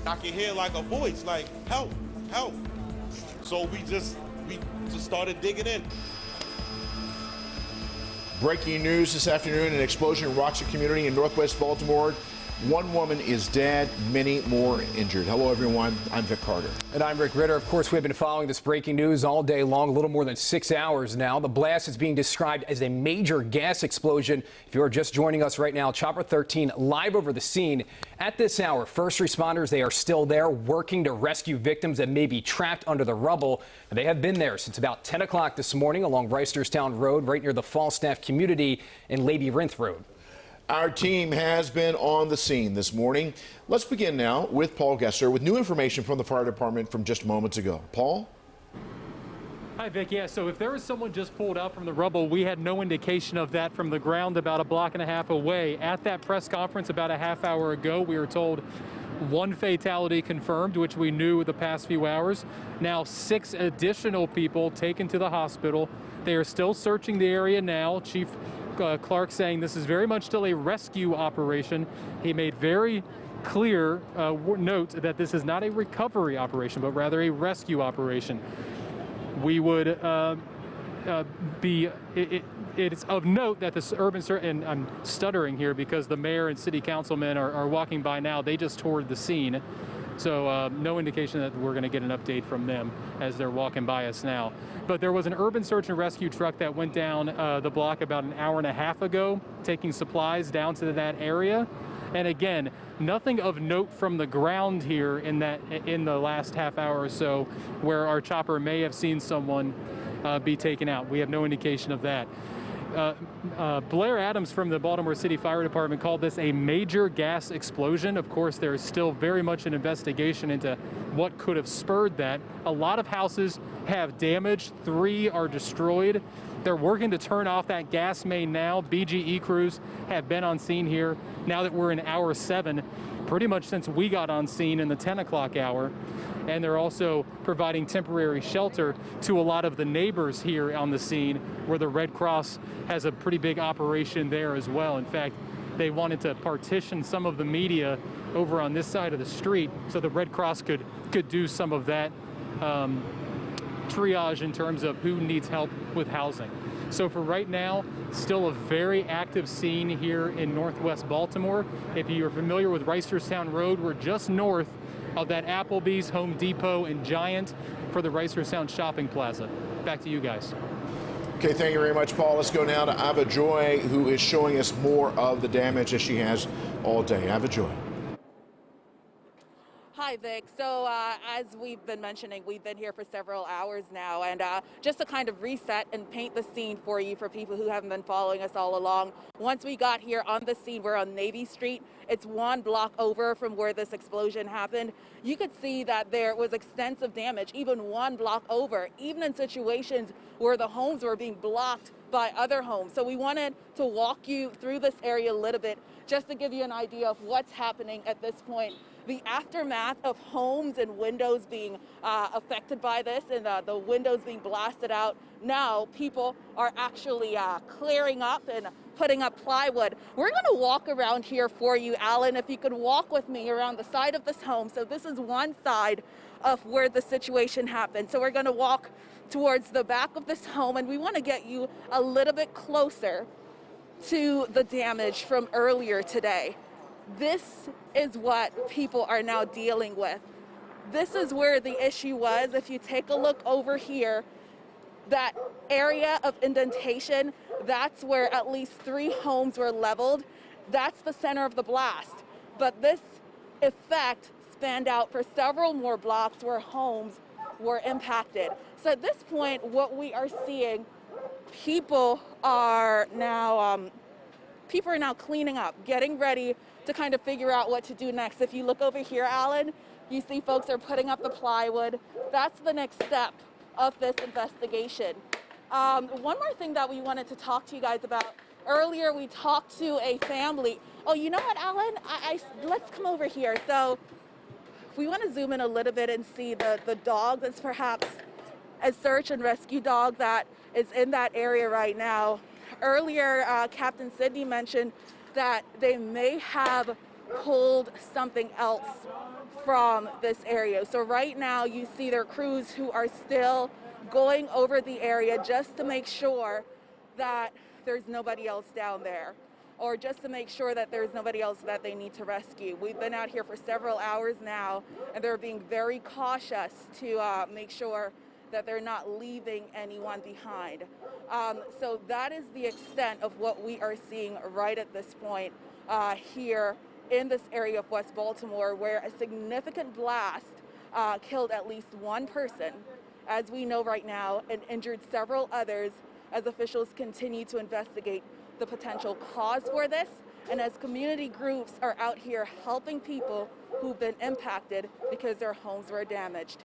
I can hear like a voice, like, help, help. So we just started digging in. Breaking news this afternoon, an explosion rocks a community in northwest Baltimore. One woman is dead, many more injured. Hello, everyone. I'm Vic Carter. And I'm Rick Ritter. Of course, we've been following this breaking news all day long, a little more than 6 hours now. The blast is being described as a major gas explosion. If you are just joining us right now, Chopper 13 live over the scene. At this hour, first responders, they are still there working to rescue victims that may be trapped under the rubble. And they have been there since about 10 o'clock this morning along Reisterstown Road, right near the Falstaff community in Lady Rinth Road. Our team has been on the scene this morning. Let's begin now with Paul Gesser with new information from the fire department from just moments ago. Paul? Hi, Vic. Yeah, so if there was someone just pulled out from the rubble, we had no indication of that from the ground about a block and a half away. At that press conference about a half hour ago, we were told one fatality confirmed, which we knew the past few hours. Now 6 additional people taken to the hospital. They are still searching the area now. Chief Clark saying this is very much still a rescue operation. He made very clear note that this is not a recovery operation, but rather a rescue operation. We would it's of note that this urban, and I'm stuttering here because the mayor and city councilmen are walking by now. They just toured the scene. So no indication that we're going to get an update from them as they're walking by us now. But there was an urban search and rescue truck that went down the block about an hour and a half ago, taking supplies down to that area. And again, nothing of note from the ground here in the last half hour or so where our chopper may have seen someone be taken out. We have no indication of that. Blair Adams from the Baltimore City Fire Department called this a major gas explosion. Of course, there is still very much an investigation into what could have spurred that. A lot of houses have damage. 3 are destroyed. They're working to turn off that gas main now. BGE crews have been on scene here now that we're in hour 7, pretty much since we got on scene in the 10 o'clock hour. And they're also providing temporary shelter to a lot of the neighbors here on the scene, where the Red Cross has a pretty big operation there as well. In fact, they wanted to partition some of the media over on this side of the street so the Red Cross could do some of that triage in terms of who needs help with housing. So for right now, still a very active scene here in northwest Baltimore. If you're familiar with Reisterstown Road, we're just north of that Applebee's, Home Depot, and Giant for the Reisterstown Shopping Plaza. Back to you guys. Okay, thank you very much, Paul. Let's go now to Ava Joy, who is showing us more of the damage as she has all day. Ava Joy. Hi, Vic. So as we've been mentioning, we've been here for several hours now, and just to kind of reset and paint the scene for you, for people who haven't been following us all along, once we got here on the scene, we're on Navy Street. It's 1 block over from where this explosion happened. You could see that there was extensive damage, even 1 block over, even in situations where the homes were being blocked by other homes. So we wanted to walk you through this area a little bit, just to give you an idea of what's happening at this point. The aftermath of homes and windows being affected by this, and the windows being blasted out. Now people are actually clearing up and putting up plywood. We're going to walk around here for you, Alan, if you could walk with me around the side of this home. So this is one side of where the situation happened. So we're going to walk towards the back of this home, and we want to get you a little bit closer to the damage from earlier today. This is what people are now dealing with. This is where the issue was. If you take a look over here, that area of indentation, that's where at least 3 homes were leveled. That's the center of the blast. But this effect spanned out for several more blocks where homes were impacted. So at this point, what we are seeing, people are now cleaning up, getting ready to kind of figure out what to do next. If you look over here, Alan, you see folks are putting up the plywood. That's the next step of this investigation. One more thing that we wanted to talk to you guys about. Earlier, we talked to a family. Oh, you know what, Alan? Let's come over here. So we want to zoom in a little bit and see the dog that's perhaps a search and rescue dog that is in that area right now. Earlier, Captain Sidney mentioned that they may have pulled something else from this area. So right now you see their crews who are still going over the area just to make sure that there's nobody else down there, or just to make sure that there's nobody else that they need to rescue. We've been out here for several hours now, and they're being very cautious to make sure that they're not leaving anyone behind. So that is the extent of what we are seeing right at this point here in this area of West Baltimore, where a significant blast killed at least one person, as we know right now, and injured several others as officials continue to investigate the potential cause for this, and as community groups are out here helping people who've been impacted because their homes were damaged.